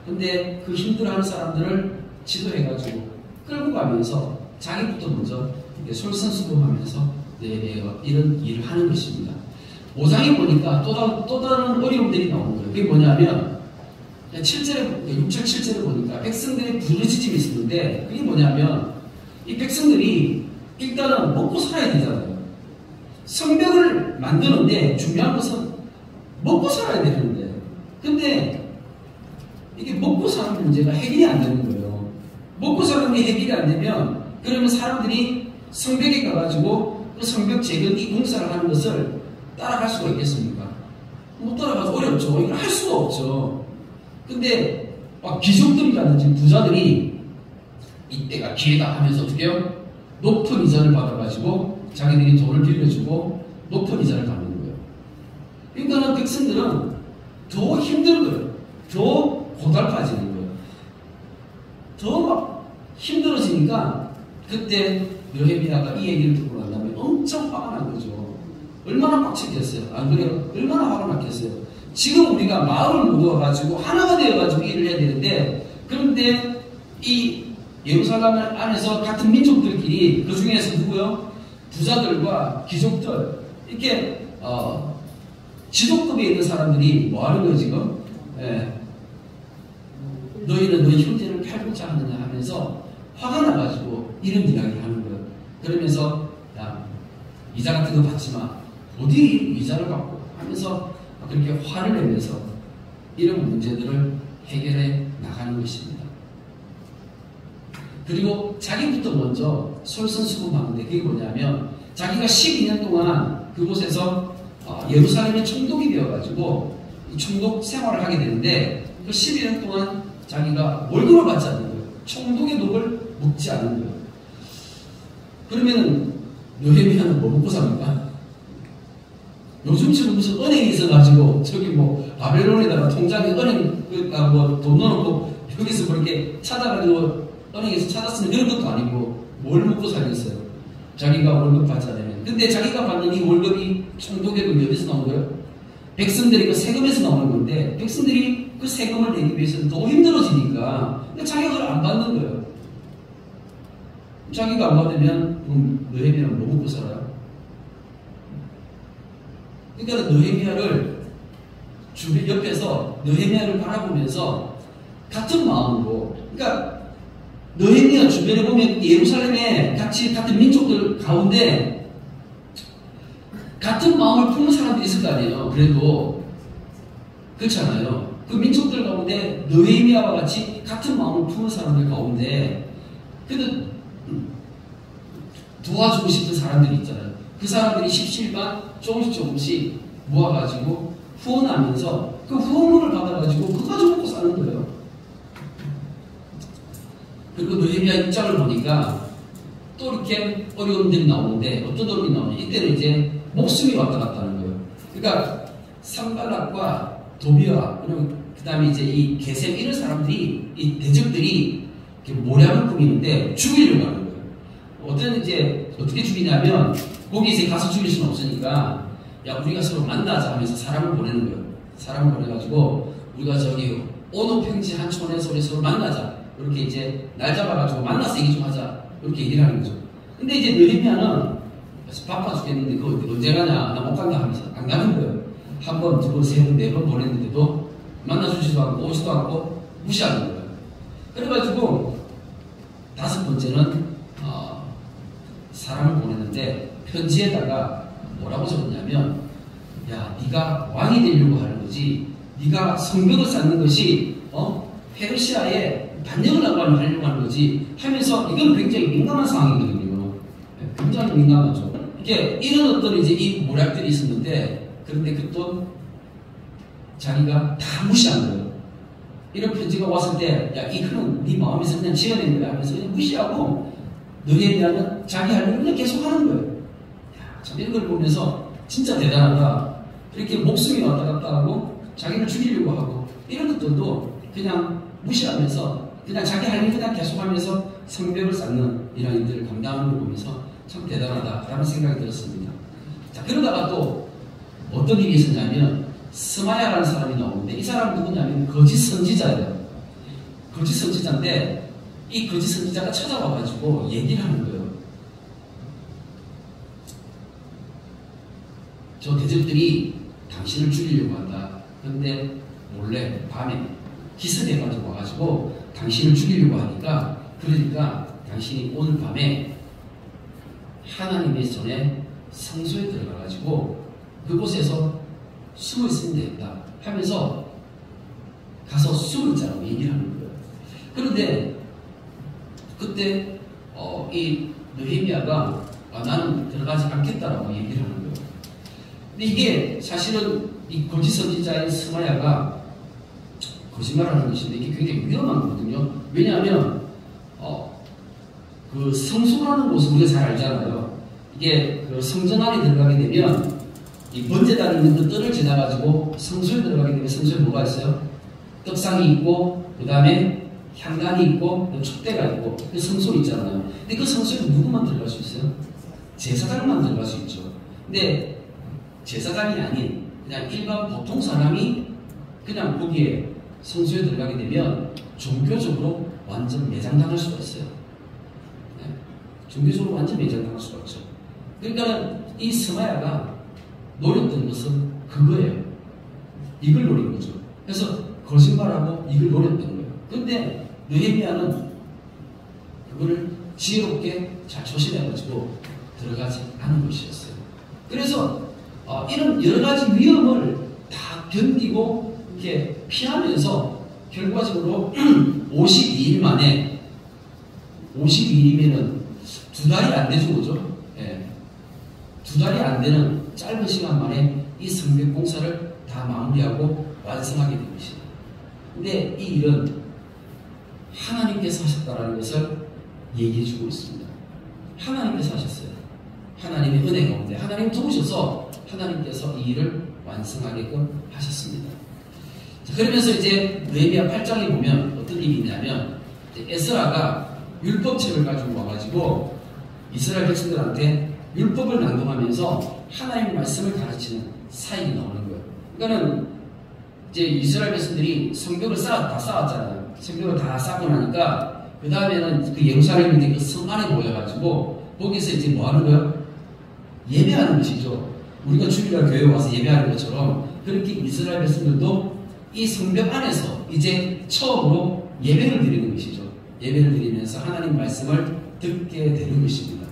근데 그 힘들어하는 사람들을 지도해가지고 끌고 가면서 자기부터 먼저 솔선수범하면서 이런 일을 하는 것입니다. 5장에 보니까 또 다른 어려움들이 나오는 거예요. 그게 뭐냐면 6절 7절에 보니까 백성들의 부르짖음이 있었는데 그게 뭐냐면 이 백성들이 일단은 먹고 살아야 되잖아요. 성벽을 만드는데 중요한 것은 먹고 살아야 되는데 근데 이게 먹고 사는 문제가 해결이 안 되는 거예요. 먹고 사는 게 해결이 안 되면 그러면 사람들이 성벽에 가가지고 그 성벽 재건이 공사를 하는 것을 따라갈 수가 있겠습니까? 못 따라가서 어렵죠. 이걸 할 수가 없죠. 근데 막 귀족들이라든지 부자들이 이때가 기회다 하면서 어떻게 해요? 높은 이자를 받아가지고 자기들이 돈을 빌려주고 높은 이자를 받는 거예요. 그러니까는 백성들은 더 힘든 거예요. 더 고달파지는 거예요. 더 막 힘들어지니까 그때 느헤미야가 이 얘기를 듣고 난 다음에 엄청 화가 난 거죠. 얼마나 빡쳤겠어요. 안 그래요? 얼마나 화가 났겠어요. 지금 우리가 마음을 모아가지고 하나가 되어가지고 일을 해야 되는데 그런데 이 예루살렘 안에서 같은 민족들끼리 그 중에서 누구요? 부자들과 귀족들 이렇게 지도급에 있는 사람들이 뭐 하는 거예요 지금? 예. 너희는 너희 형제를 팔고자 하느냐 하면서 화가 나가지고 이런 이야기를 하는 거예요. 그러면서 야 이자 같은 거 받지 마. 어디 이자를 받고 하면서 그렇게 화를 내면서 이런 문제들을 해결해 나가는 것입니다. 그리고 자기부터 먼저 솔선수범하는데 그게 뭐냐면 자기가 12년 동안 그곳에서 예루살렘의 총독이 되어가지고 총독 생활을 하게 되는데 그 12년 동안 자기가 월급을 받지 않는 거예요. 총독의 독을 먹지 않는 거예요. 그러면은 느헤미야는 뭐 먹고 삽니까? 요즘처럼 무슨 은행이 있어가지고 저기 뭐 바벨론에다가 통장에 은행 뭐 돈 넣어놓고 여기서 그렇게 찾아가지고 은행에서 찾았으면 이런 것도 아니고 뭘 먹고 살겠어요? 자기가 월급 받잖아요. 근데 자기가 받는 이 월급이 총독의 돈이 어디서 나온 거예요? 백성들이 그 세금에서 나오는 건데 백성들이 그 세금을 내기 위해서는 더 힘들어지니까 자기가 그걸 안 받는 거예요. 자기가 안 받으면 그럼 느헤미야는 뭐 먹고 살아요? 그러니까 느헤미야를 주변 옆에서 느헤미야를 바라보면서 같은 마음으로 그러니까 느헤미야 주변에 보면 예루살렘에 같은 민족들 가운데 같은 마음을 품는 사람들이 있을 거 아니에요. 그래도 그렇잖아요. 그 민족들 가운데 느헤미야와 같이 같은 마음을 품는 사람들 가운데 그래도 도와주고 싶은 사람들이 있잖아요. 그 사람들이 십시일반 조금씩 모아가지고 후원하면서 그 후원금을 받아가지고 그거 가지고 먹고 사는 거예요. 그리고 느헤미야 입장을 보니까 또 이렇게 어려움들이 나오는데 어떤 어려움이 나오냐 이때는 이제 목숨이 왔다 갔다 하는 거예요. 그러니까 산발락과 도비와 그 다음에 이제 이 게셈 이런 사람들이 이 대적들이 모략을 꾸미는데 죽이려고 하는 거예요. 어떤 이제 어떻게 죽이냐면 거기 이제 가서 죽일 수는 없으니까 야 우리가 서로 만나자 하면서 사람을 보내는 거예요. 사람을 보내가지고 우리가 저기 어느 평지 한 촌에서 우리 서로 만나자. 이렇게 이제 날 잡아가지고 만나서 얘기 좀 하자. 이렇게 얘기를 하는 거죠. 근데 이제 느헤미야는 바빠 죽겠는데 그거 언제 가냐? 나 못 간다 하면서 안 가는 거예요. 한 번, 두 번, 세 번, 네 번 보냈는데도 만나주지도 않고 오지도 않고 무시하는 거예요. 그래가지고 다섯 번째는 사람을 보냈는데 편지에다가 뭐라고 적었냐면 야 네가 왕이 되려고 하는 거지 네가 성벽을 쌓는 것이 페르시아에 반역을 하려고 하는 거지 하면서 이건 굉장히 민감한 상황이거든요. 굉장히 민감하죠. 이게 이런 어떤 이제 이 모략들이 있었는데 그런데 그 또 자기가 다 무시한 거예요. 이런 편지가 왔을 때 야 이거는 네 마음에서 그냥 지어낸 거야 하면서 그냥 무시하고 느헤미야는 자기 할 일을 그냥 계속 하는 거예요. 야, 참 이런 걸 보면서 진짜 대단하다. 이렇게 목숨이 왔다 갔다 하고 자기를 죽이려고 하고 이런 것들도 그냥 무시하면서 그냥 자기 할 일 그냥 계속하면서 성벽을 쌓는 이런 일들을 감당하는 걸 보면서 참 대단하다라는 생각이 들었습니다. 자 그러다가 또 어떤 일이 있었냐면 스마야라는 사람이 나오는데 이 사람은 누구냐면 거짓 선지자예요. 거짓 선지자인데 이 거짓 선지자가 찾아와가지고 얘기를 하는 거예요. 저 대적들이 당신을 죽이려고 한다. 그런데 몰래 밤에 기습해가지고 와가지고 당신을 죽이려고 하니까 그러니까 당신이 오늘 밤에 하나님의 전에 성소에 들어가가지고 그곳에서 숨어 있으면 되겠다 하면서 가서 숨을 자라고 얘기를 하는 거예요. 그런데 그때 이 느헤미야가 나는 들어가지 않겠다라고 얘기를 하는 거예요. 근데 이게 사실은 이 거짓 선지자인 스마야가 거짓말하는 것인데 이게 굉장히 위험한 거거든요. 왜냐하면 그 성소라는 곳을 우리가 잘 알잖아요. 이게 그 성전 안에 들어가게 되면 이 번제단이 있는 그 뜰을 지나가지고 성소에 들어가게 되면 성소에 뭐가 있어요? 떡상이 있고 그 다음에 향단이 있고 촛대가 있고 그 성소 있잖아요. 근데 그 성소에 누구만 들어갈 수 있어요? 제사장만 들어갈 수 있죠. 근데 제사장이 아닌 그냥 일반 보통 사람이 그냥 거기에 성소에 들어가게 되면 종교적으로 완전 매장당할 수가 있어요. 네. 종교적으로 완전 매장당할 수가 있죠. 그러니까 이 스마야가 노렸던 것은 그거예요. 이걸 노린 거죠. 그래서 거짓말하고 이걸 노렸던 거예요. 근데 느헤미야는 그거를 지혜롭게 잘 조심해가지고 들어가지 않은 것이었어요. 그래서 이런 여러 가지 위험을 다 견디고 이렇게 피하면서 결과적으로 52일 만에 52일이면은 2달이 안 되죠, 그죠? 예. 2달이 안 되는 짧은 시간 만에 이 성벽 공사를 다 마무리하고 완성하게 된 것입니다. 근데 이 일은 하나님께서 하셨다라는 것을 얘기해주고 있습니다. 하나님께서 하셨어요. 하나님의 은혜 가운데 하나님 도우셔서 하나님께서 이 일을 완성하게끔 하셨습니다. 자, 그러면서 이제 느헤미야 8장에 보면 어떤 일이 있냐면 에스라가 율법책을 가지고 와가지고 이스라엘 백성들한테 율법을 낭독하면서 하나님의 말씀을 가르치는 사역이 나오는 거예요. 그러니까는 이제 이스라엘 백성들이 성벽을 다 쌓았잖아요. 성벽을 다 쌓고 나니까 그 다음에는 그 예루살렘 그 성 안에 모여가지고 거기서 이제 뭐 하는 거예요? 예배하는 것이죠. 우리가 주일날 교회에 와서 예배하는 것처럼 그렇게 이스라엘 백성들도 이 성벽 안에서 이제 처음으로 예배를 드리는 것이죠. 예배를 드리면서 하나님 말씀을 듣게 되는 것입니다.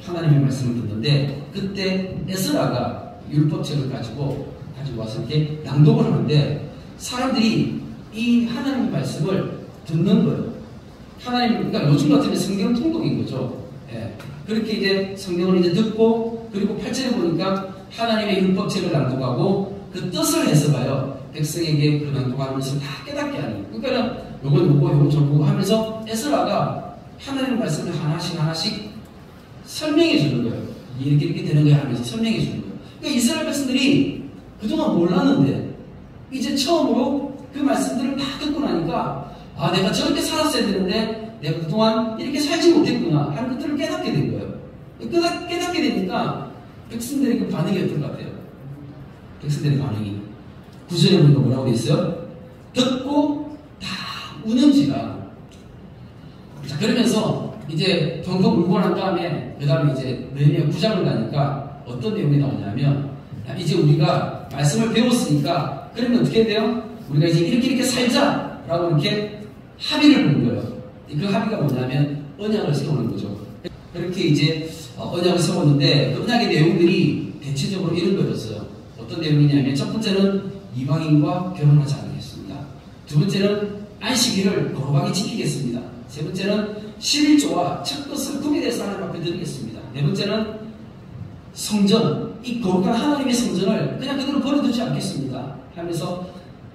하나님의 말씀을 듣는데 그때 에스라가 율법책을 가지고 와서 이렇게 낭독을 하는데 사람들이 이 하나님의 말씀을 듣는 거예요. 그러니까 요즘 같으면 성경 통독인 거죠. 예. 그렇게 이제 성경을 이제 듣고 그리고 8절에 보니까 하나님의 율법책을 낭독하고 그 뜻을 해석하여 백성에게 그 낭독하는 것을 다 깨닫게 하는. 그러니까 요건 보고 요건 저거 보고 하면서 에스라가 하나님의 말씀을 하나씩 설명해 주는 거예요. 이렇게 되는 거야 하면서 설명해 주는 거예요. 그러니까 이스라엘 백성들이 그동안 몰랐는데 이제 처음으로 그 말씀들을 다 듣고 나니까 내가 저렇게 살았어야 되는데 내가 그동안 이렇게 살지 못했구나 하는 것들을 깨닫게 된 거예요. 깨닫게 되니까 백성들의 그 반응이 어떤 것 같아요? 백성들의 반응이 9절에 보니까 뭐라고 되어 있어요? 듣고 다 우는지라. 자, 그러면서 이제 경고 울고 난 다음에 그 다음에 이제 느헤미야 9장을 가니까 어떤 내용이 나오냐면 이제 우리가 말씀을 배웠으니까 그러면 어떻게 해야 돼요? 우리가 이제 이렇게 살자라고 이렇게 합의를 보는 거예요. 그 합의가 뭐냐면 언약을 세우는 거죠. 그렇게 이제 언약을 세웠는데 그 언약의 내용들이 대체적으로 이런 거였어요. 어떤 내용이냐면 첫 번째는 이방인과 결혼하지 않겠습니다. 두 번째는 안식일을 거룩하게 지키겠습니다. 세 번째는 11조와 첫 것을 구비돼서 하나님 앞에 드리겠습니다. 네 번째는 성전, 이 거룩한 하나님의 성전을 그냥 그대로 버려두지 않겠습니다 하면서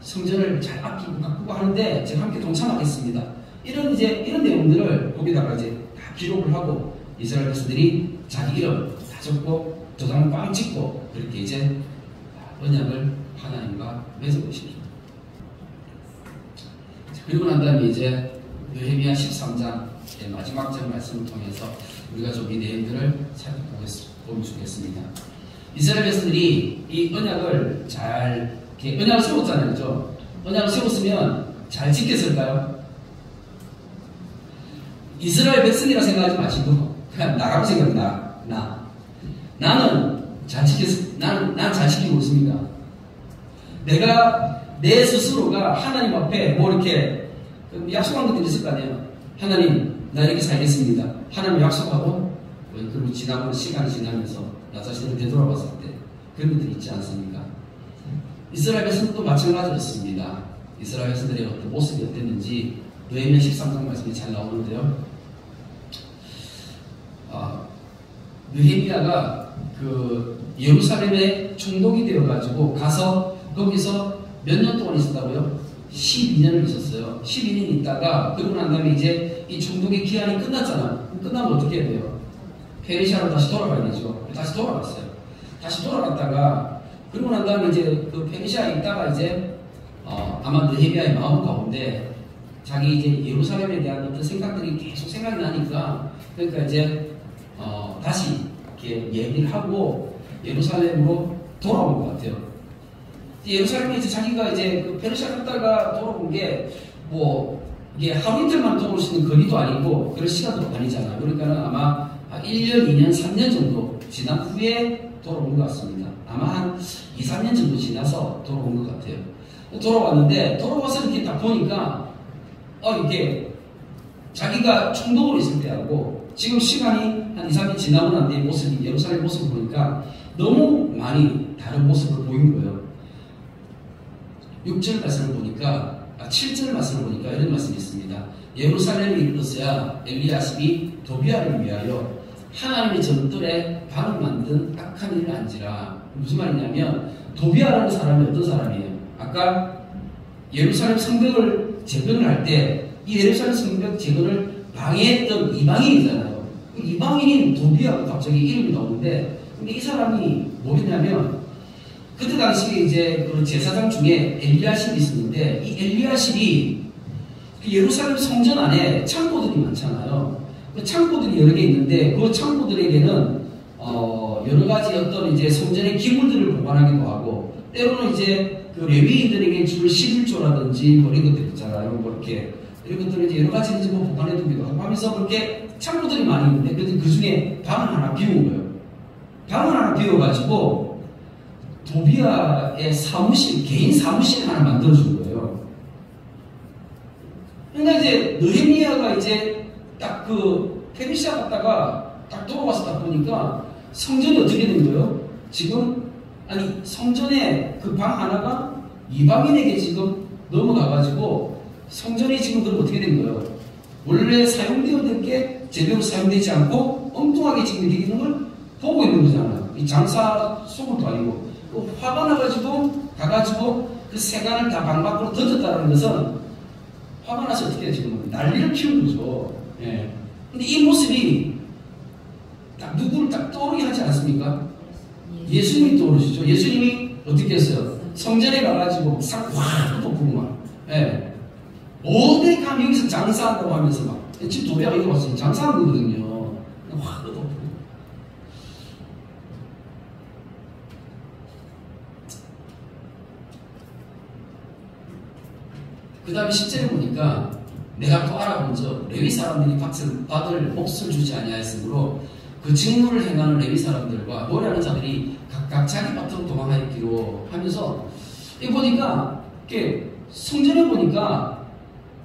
성전을 잘 아끼고 가꾸고 하는데 제가 함께 동참하겠습니다. 이런 내용들을 거기다가 이제 다 기록을 하고 이스라엘 백성들이 자기 이름 다 적고 도장을 꽝 찍고 그렇게 이제 언약을 하나님과 맺은 것입니다. 그리고 난 다음에 이제 느헤미야 13장의 마지막 절 말씀을 통해서 우리가 좀 이 내용들을 살펴보면 좋겠습니다. 이스라엘 백성들이 이 언약을 언약을 세웠잖아요. 그죠? 언약을 세웠으면 잘 지켰을까요? 이스라엘 백성이라 생각하지 마시고 그냥 나라고 생각해. 나는 잘 지키고 있습니다. 내가 내 스스로가 하나님 앞에 뭐 이렇게 약속한 것들이 있을 거 아니에요. 하나님, 나 이렇게 살겠습니다. 하나님 약속하고 그리고 시간이 지나면서 나 자신을 되돌아봤을 때 그런 것들이 있지 않습니까? 이스라엘 백성도 마찬가지였습니다. 이스라엘 백성들의 어떤 모습이 어땠는지 느헤미야 13장 말씀이 잘 나오는데요. 느헤미야가 그 예루살렘에 총독이 되어가지고 가서 거기서 몇 년 동안 있었다고요? 12년을 있었어요. 12년 있다가 그러고 난 다음에 이제 이 총독의 기한이 끝났잖아. 끝나면 어떻게 해야 돼요? 페르시아로 다시 돌아가야 되죠. 다시 돌아갔어요. 다시 돌아갔다가 그러고 난 다음에 이제 그 페르시아에 있다가 이제 아마 느헤미야의 마음 가운데 자기 이제 예루살렘에 대한 어떤 생각들이 계속 생각이 나니까 그러니까 이제 다시 이렇게 얘기를 하고 예루살렘으로 돌아온 것 같아요. 예루살렘에 이제 자기가 이제 그 페르시아 갔다가 돌아온 게 뭐 이게 하루 이틀만 돌아올 수 있는 거리도 아니고 그럴 시간도 아니잖아요. 그러니까는 아마 1년, 2년, 3년 정도 지난 후에 돌아온 것 같습니다. 아마 한 2, 3년 정도 지나서 돌아온 것 같아요. 돌아왔는데 돌아와서 이렇게 딱 보니까 이게 자기가 총독으로 있을 때하고 지금 시간이 한 2, 3년 지나고 난 뒤에 모습이 예루살렘 모습을 보니까 너무 많이 다른 모습을 보인 거예요. 6절 말씀을 보니까 7절 말씀을 보니까 이런 말씀이 있습니다. 예루살렘에 이르렀어야 엘리야십이 도비아를 위하여 하나님의 전뜰에 방을 만든 악한 일을 안지라. 무슨 말이냐면 도비아라는 사람이 어떤 사람이에요? 아까 예루살렘 성벽을 재건을 할 때 이 예루살렘 성벽 재건을 방해했던 이방인이잖아요. 그 이방인인 도비아가 갑자기 이름이 나오는데 근데 이 사람이 뭐였냐면 그때 당시에 이제 그 제사장 중에 엘리야십이 있었는데 이 엘리야십이 그 예루살렘 성전 안에 창고들이 많잖아요. 그 창고들이 여러 개 있는데 그 창고들에게는 여러 가지 어떤 이제 성전의 기물들을 보관하기도 하고 때로는 이제 그 레위인들에게 줄 11조라든지 뭐 이런 것들 있잖아요. 뭐 이렇게 이런 것들을 이제 여러 가지 뭐 보관해두기도 하고 하면서 그렇게 창고들이 많이 있는데 그 중에 방을 하나 비운 거예요. 방을 하나 비워가지고 도비아의 사무실, 개인 사무실 하나 만들어준 거예요. 그러니까 이제 느헤미야가 이제 딱 그 페르시아 갔다가 딱 돌아와서 딱 보니까 성전이 어떻게 된 거예요? 지금 아니 성전에 그 방 하나가 이방인에게 지금 넘어가가지고 성전이 지금 그럼 어떻게 된 거예요? 원래 사용되었던 게 제대로 사용되지 않고 엉뚱하게 지금 되어 있는 걸 보고 있는 거잖아요. 이 장사 속을도 아니고. 화가 나가지고 가가지고 그 세간을 다 방 밖으로 던졌다는 것은 화가 나서 어떻게 해요? 지금 난리를 피운 거죠. 예. 근데 이 모습이 딱 누구를 딱 떠오르게 하지 않습니까? 예수님이 떠오르시죠. 예수님이 어떻게 했어요? 성전에 가가지고 싹확 덮고 막. 예. 어디 가면 여기서 장사한다고 하면서 막. 지금 도배가 이거 봤어요. 장사하는 거거든요. 확 덮고. 그 다음에 10절에 보니까 내가 또 알아본즉 레위 사람들이 받을 몫을 주지 아니하였으므로 그 직무를 행하는 레위 사람들과 노래하는 자들이 각각 자기 밭으로 도망하였기로 하면서 이 보니까 이렇게 성전에 보니까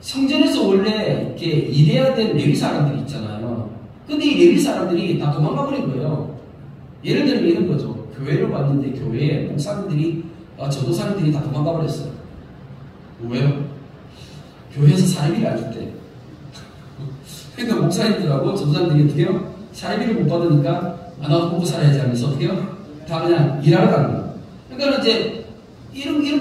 성전에서 원래 이렇게 일해야 될 레위 사람들이 있잖아요. 근데 이 레위 사람들이 다 도망가 버린 거예요. 예를 들면 이런 거죠. 교회를 봤는데 교회에 목사님들이 전도사님들이 다 도망가 버렸어요. 왜요? 교회에서 사례비를 안 줬대. 그러니까 목사님들하고 전도사님들이 어떻게 해요? 사례비를 못 받으니까 나도 먹고 살아야지 하면서 어떻게 해요? 다 그냥 일하러 가는 거예요. 그러니까 이제 이런 거예요.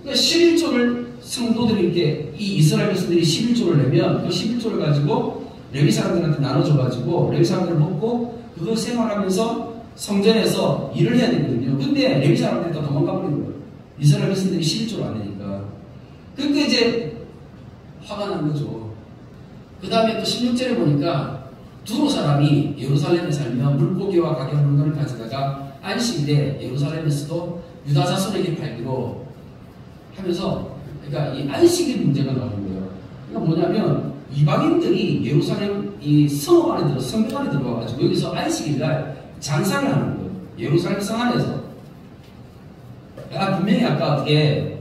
그러니까 11조를 성도들이 이렇게 이 이스라엘 백성들이 11조를 내면 그 11조를 가지고 레위 사람들한테 나눠줘가지고 레위 사람들을 먹고 그거 생활하면서 성전에서 일을 해야 되거든요. 근데 레위 사람들이 다 도망가 버린 거예요. 이스라엘 백성들이 11조를 안 내니까. 그러니까 이제 화가 난 거죠. 그 다음에 또 16절에 보니까 두로 사람이 예루살렘에 살며 물고기와 각종 물건을 가져다가 안식일에 예루살렘에서도 유다 자손에게 팔기로 하면서 그러니까 이 안식일 문제가 나오는 거예요. 그러니까 뭐냐면 이방인들이 예루살렘 이 성읍 안에 성벽 안에 들어와가지고 여기서 안식일날 장사를 하는 거예요. 예루살렘 성 안에서. 분명히 아까 어떻게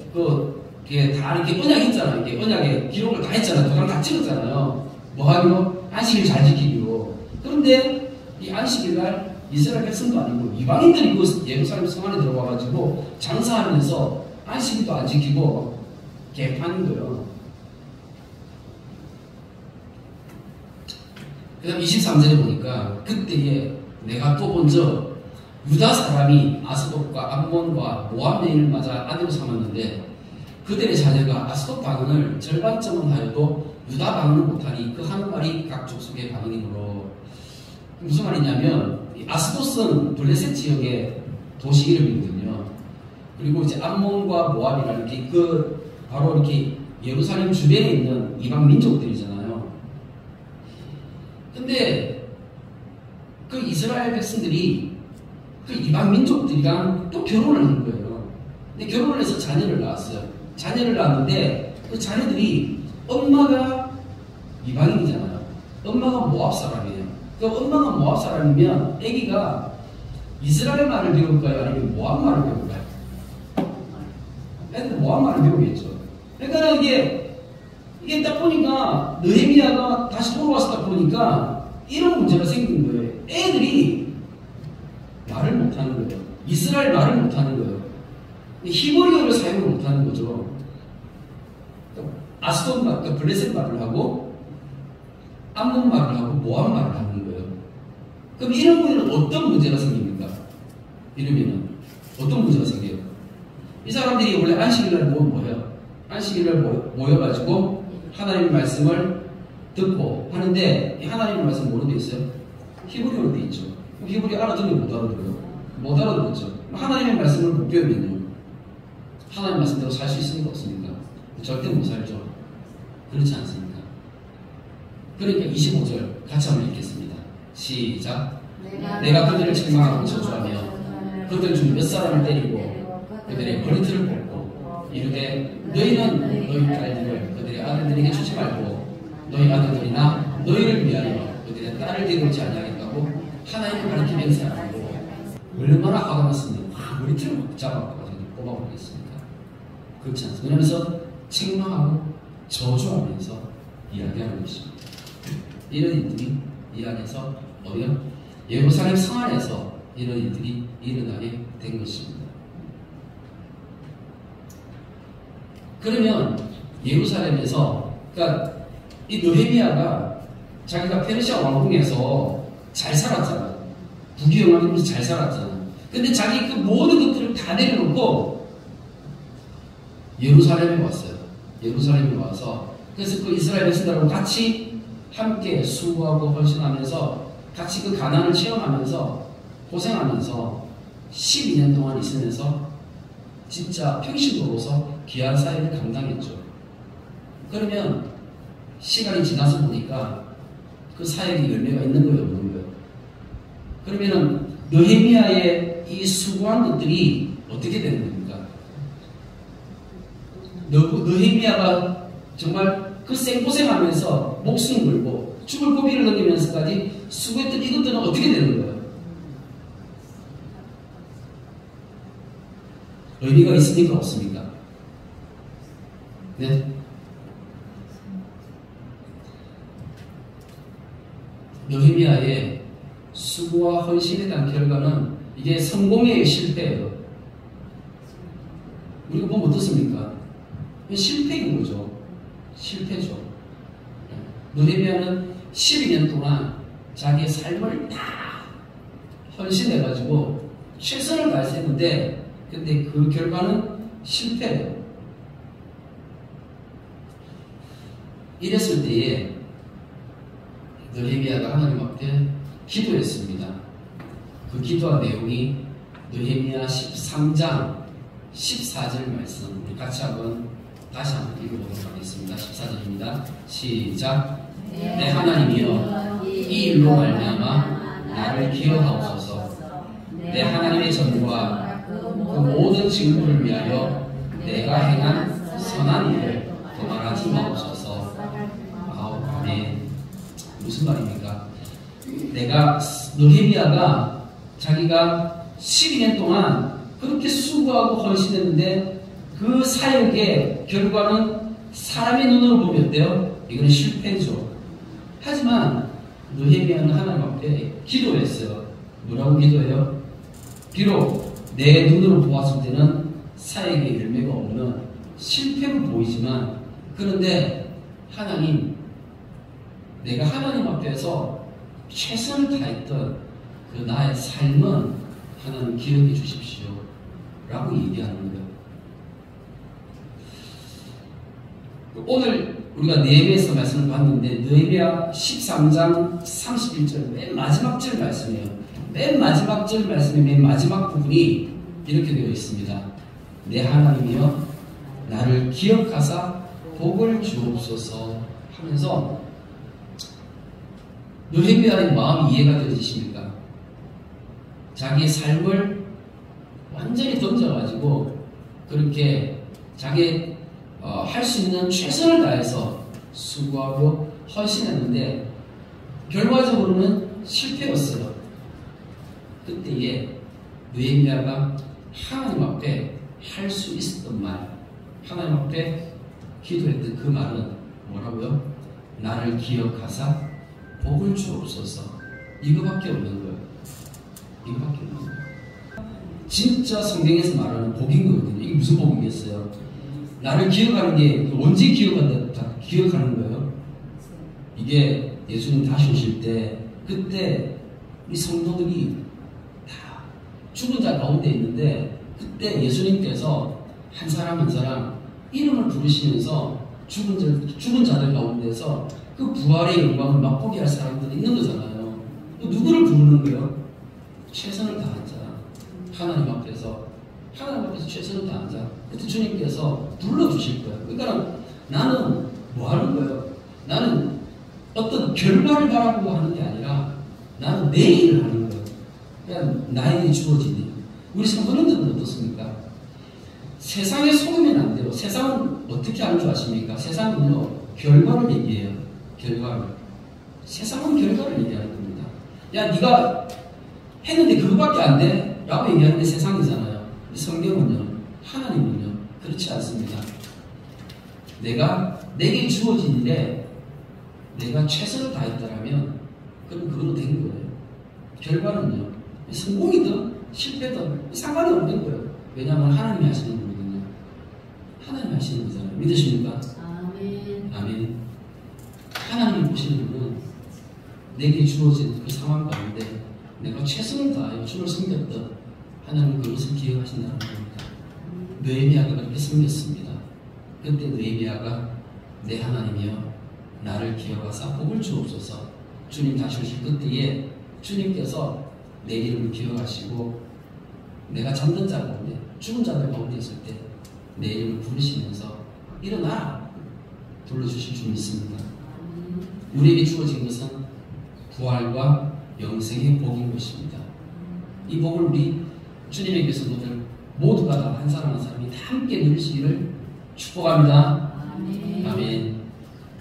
이게 다 이렇게 언약 있잖아요. 이렇게 언약에 기록을 다 했잖아요. 도장 다 찍었잖아요. 뭐 하기로? 안식일 잘 지키기로. 그런데 이 안식일날 이스라엘 백성도 아니고 이방인들이 그 예루살렘 성 안에 들어와가지고 장사하면서 안식일도 안 지키고 개판인 거예요. 그 다음 23절에 보니까 그때에 내가 또 먼저 유다 사람이 아스돗과 암몬과 모압 여인을 맞아 아내로 삼았는데 그들의 자녀가 아스돗 방언을 절반쯤은 하여도 유다 방언을 못하니 그 하는 말이 각 족속의 방언이므로. 무슨 말이냐면 아스돗은 블레셋 지역의 도시 이름이거든요. 그리고 이제 암몬과 모압이라는 게 바로 이렇게 예루살렘 주변에 있는 이방 민족들이잖아요. 근데 그 이스라엘 백성들이 그 이방 민족들이랑 또 결혼을 한 거예요. 근데 결혼을 해서 자녀를 낳았어요. 자녀를 낳았는데 그 자녀들이 엄마가 이방인이잖아요. 엄마가 모압 사람이에요. 그 엄마가 모압 사람이면 아기가 이스라엘 말을 배울까요? 아니면 모압 말을 배울까요? 애들 모압 말을 배우겠죠. 그러니까 이게 딱 보니까 느헤미야가 다시 돌아와서 딱 보니까 이런 문제가 생긴 거예요. 애들이 말을 못하는 거예요. 이스라엘 말을 못하는 거예요. 히브리어를 사용을 못하는 거죠. 아스돗 말, 그러니까 블레셋 말을 하고 암몬 말을 하고 모압 말을 하는 거예요. 그럼 이런 분에는 어떤 문제가 생깁니까? 이러면은 어떤 문제가 생겨요? 이 사람들이 원래 안식일날 뭐예요? 안식일날 모여가지고 하나님의 말씀을 듣고 하는데 이 하나님의 말씀 뭐로 되어 있어요? 히브리어로 되어 있죠. 히브리어 알아듣는 못 알아들어요. 못 알아듣죠. 하나님의 말씀을 못 배우면요. 하나님의 말씀대로 살 수 있습니까? 없습니까? 절대 못 살죠. 그렇지 않습니까? 그러니까 25절 같이 한번 읽겠습니다. 시작. 내가 그들을 책망하고 저주하며 그들 중 몇 사람을 때리고 그들의 머리털을 뽑고 이르되 너희는 너희 딸들을 그들의 아들들에게 주지 말고 너희 아들들이나 너희를 위하여 그들의 딸을 데려오지 아니하겠다고 하나님을 가리켜 맹세하고 얼마나 화가 났으면 머리털을 막 잡아가지고 뽑아버리겠습니까? 그렇지 않습니까? 그러면서 책망하고 저주하면서 이야기하는 것입니다. 이런 일들이 이 안에서 어디요? 예루살렘 성 안에서 이런 일들이 일어나게 된 것입니다. 그러면 예루살렘에서 그러니까 이 느헤미야가 자기가 페르시아 왕궁에서 잘 살았잖아. 부귀영화하면서 잘 살았잖아. 근데 자기 그 모든 것들을 다 내려놓고 예루살렘에 왔어요. 예루살렘에 와서 그래서 그 이스라엘 백성들하고 같이 함께 수고하고 헌신하면서 같이 그 가난을 체험하면서 고생하면서 12년 동안 있으면서 진짜 평신도로서 귀한 사역을 감당했죠. 그러면 시간이 지나서 보니까 그 사역이 열매가 있는 거예요, 없는 거예요? 그러면은 느헤미야의 이 수고한 것들이 어떻게 되는 겁니까? 느헤미야가 정말 그 생고생하면서 목숨 걸고 죽을 고비를 넘기면서까지 수고했던 이것들은 어떻게 되는 거예요? 의미가 있습니까? 없습니까? 네? 느헤미야의 수고와 헌신에 대한 결과는 이게 성공의 실패예요. 우리가 보면 어떻습니까? 실패인 거죠. 실패죠. 느헤미야는 12년 동안 자기의 삶을 다 헌신해가지고 최선을 다해서 했는데 근데 그 결과는 실패예요. 이랬을 때에 느헤미야가 하나님 앞에 기도했습니다. 그 기도한 내용이 느헤미야 13장 14절 말씀 우리 같이 다시 한번 읽어보도록 하겠습니다. 14절입니다. 시작. 내 하나님이여 이 일로 말미암아 나를 기억하옵소서. 내 하나님의 전과 그 모든 직무를 위하여 내가 행한 선한 일을 도말하지 마옵소서. 아멘. 무슨 말입니까? 느헤미야가 자기가 12년 동안 그렇게 수고하고 헌신했는데 그 사역의 결과는 사람의 눈으로 보면 어때요? 이거는 실패죠. 하지만 느헤미야는 하나님 앞에 기도했어요. 뭐라고 기도해요? 비록 내 눈으로 보았을 때는 사역의 열매가 없는 실패로 보이지만, 그런데 하나님, 내가 하나님 앞에서 최선을 다했던 그 나의 삶은 하나님 기억해 주십시오 라고 얘기하는 거예요. 오늘 우리가 느헤미야에서 말씀을 봤는데, 느헤미야 13장 31절 맨 마지막 절 말씀이에요. 맨 마지막 절 말씀의 맨 마지막 부분이 이렇게 되어 있습니다. 내 하나님이여 나를 기억하사 복을 주옵소서 하면서, 느헤미야의 마음이 이해가 되어지십니까? 자기의 삶을 완전히 던져가지고 그렇게 자기 할 수 있는 최선을 다해서 수고하고 헌신했는데 결과적으로는 실패였어요. 그때에 느헤미야가 하나님 앞에 할 수 있었던 말, 하나님 앞에 기도했던 그 말은 뭐라고요? 나를 기억하사 복을 주옵소서. 이거밖에 없는 거예요. 이거밖에 없는 거예요. 진짜 성경에서 말하는 복인 거거든요. 이게 무슨 복이겠어요? 나를 기억하는 게 언제 기억하는 거예요? 이게 예수님 다시 오실 때, 그때 우리 성도들이 다 죽은 자 가운데 있는데, 그때 예수님께서 한 사람 한 사람 이름을 부르시면서 죽은 자들 가운데서 그 부활의 영광을 맛보게 할 사람들이 있는 거잖아요. 누구를 부르는 거예요? 최선을 다한 자. 하나님 앞에서 최선을 다한 자. 그때 주님께서 불러주실 거예요. 그러니까 나는 뭐 하는 거예요? 나는 어떤 결과를 바라보고 하는 게 아니라 나는 내 일을 하는 거예요. 그냥 나에게 주어지니. 우리 성도님들은 어떻습니까? 세상에 속으면 안 돼요. 세상은 어떻게 하는 줄 아십니까? 세상은요, 결과를 얘기해요. 결과를. 세상은 결과를 얘기하는 겁니다. 야, 네가 했는데 그거밖에 안 돼? 라고 얘기하는 게 세상이잖아요. 성경은요, 하나님은요, 그렇지 않습니다. 내게 주어진 일에 내가 최선을 다했다라면 그럼 그걸로 된 거예요. 결과는요, 성공이든 실패든 상관이 없는 거예요. 왜냐하면 하나님이 하시는 거거든요. 하나님이 하시는 거잖아요. 믿으십니까?
아멘.
아멘. 하나님이 보시는 분은 내게 주어진 그 상황 가운데 내가 최선을 다하여 주를 섬겼던 하나님, 그것을 기억하신다는 겁니다. 느헤미야가 그렇게 섬겼습니다. 그때 느헤미야가 내 하나님이여 나를 기억하사 복을 주옵소서. 주님 다시 오실 그때에 주님께서 내 이름을 기억하시고 내가 잠든 자 가운데, 죽은 자들 가운데 있을 때 내 이름을 부르시면서 일어나라 불러주실 줄 믿습니다. 우리에게 주어진 것은 부활과 영생의 복인 것입니다. 이 복을 우리 주님의 교사들 모두가 다 한 사람 한 사람이 다 함께 누리시기를 축복합니다.
아멘.
아멘.